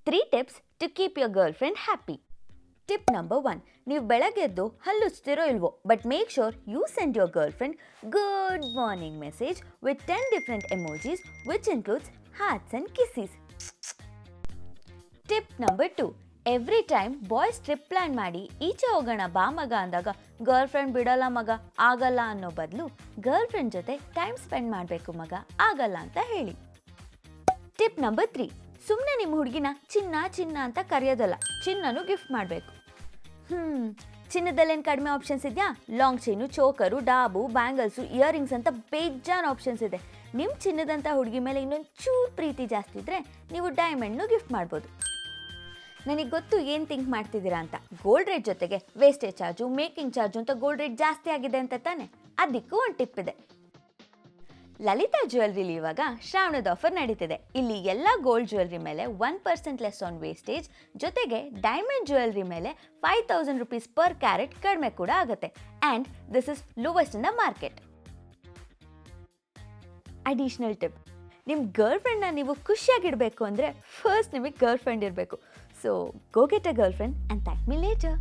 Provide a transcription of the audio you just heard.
3 tips to keep your girlfriend happy. Tip number 1. ನೀವು ಬೆಳಗ್ಗೆದ್ದು ಹಲ್ಲುಚ್ತಿರೋ ಇಲ್ವೋ but make sure you send your girlfriend good morning message with 10 different emojis which includes hearts and kisses. Tip number 2. Every time boys trip plan ಮಾಡಿ ಈಚೆ ಹೋಗೋಣ ಬಾ ಮಗ ಅಂದಾಗ ಗರ್ಲ್ಫ್ರೆಂಡ್ ಬಿಡಲ್ಲ ಮಗ ಆಗಲ್ಲ ಅನ್ನೋ ಬದಲು ಗರ್ಲ್ಫ್ರೆಂಡ್ ಜೊತೆ ಟೈಮ್ ಸ್ಪೆಂಡ್ ಮಾಡಬೇಕು ಮಗ ಆಗಲ್ಲ ಅಂತ ಹೇಳಿ. Tip number 3. ಸುಮ್ಮನೆ ನಿಮ್ಮ ಹುಡುಗಿನ ಚಿನ್ನ ಚಿನ್ನ ಅಂತ ಕರೆಯೋದಲ್ಲ, ಚಿನ್ನನು ಗಿಫ್ಟ್ ಮಾಡಬೇಕು. ಚಿನ್ನದಲ್ಲೇನು ಕಡಿಮೆ ಆಪ್ಷನ್ಸ್ ಇದೆಯಾ? ಲಾಂಗ್ ಚೈನು, ಚೋಕರು, ಡಾಬು, ಬ್ಯಾಂಗಲ್ಸು, ಇಯರಿಂಗ್ಸ್ ಅಂತ ಬೇಜಾನ್ ಆಪ್ಷನ್ಸ್ ಇದೆ. ನಿಮ್ಮ ಚಿನ್ನದಂಥ ಹುಡುಗಿ ಮೇಲೆ ಇನ್ನೊಂದು ಚೂರು ಪ್ರೀತಿ ಜಾಸ್ತಿ ಇದ್ದರೆ ನೀವು ಡೈಮಂಡ್ನು ಗಿಫ್ಟ್ ಮಾಡ್ಬೋದು. ನನಗೆ ಗೊತ್ತು ಏನು ಥಿಂಕ್ ಮಾಡ್ತಿದ್ದೀರಾ ಅಂತ. ಗೋಲ್ಡ್ ರೇಟ್ ಜೊತೆಗೆ ವೇಸ್ಟೇಜ್ ಚಾರ್ಜು, ಮೇಕಿಂಗ್ ಚಾರ್ಜು ಅಂತ ಗೋಲ್ಡ್ ರೇಟ್ ಜಾಸ್ತಿ ಆಗಿದೆ ಅಂತ ತಾನೆ. ಅದಕ್ಕೂ ಒಂದು ಟಿಪ್ ಇದೆ. ಲಲಿತಾ ಜ್ಯುವೆಲ್ರಿಲಿ ಇವಾಗ ಶ್ರಾವಣದ ಆಫರ್ ನಡೀತಿದೆ. ಇಲ್ಲಿ ಎಲ್ಲ ಗೋಲ್ಡ್ ಜ್ಯುವೆಲ್ರಿ ಮೇಲೆ 1% ಲೆಸ್ ಆನ್ ವೇಸ್ಟೇಜ್, ಜೊತೆಗೆ ಡೈಮಂಡ್ ಜ್ಯುವೆಲ್ರಿ ಮೇಲೆ 5000 rupees ಪರ್ ಕ್ಯಾರೆಟ್ ಕಡಿಮೆ ಕೂಡ ಆಗುತ್ತೆ. And this is lowest in the market. Additional tip, ನಿಮ್ಮ ಗರ್ಲ್ಫ್ರೆಂಡ್ನ ನೀವು ಖುಷಿಯಾಗಿಡಬೇಕು ಅಂದರೆ ಫಸ್ಟ್ ನಿಮಗೆ ಗರ್ಲ್ಫ್ರೆಂಡ್ ಇರಬೇಕು. So go get a girlfriend and thank me litre.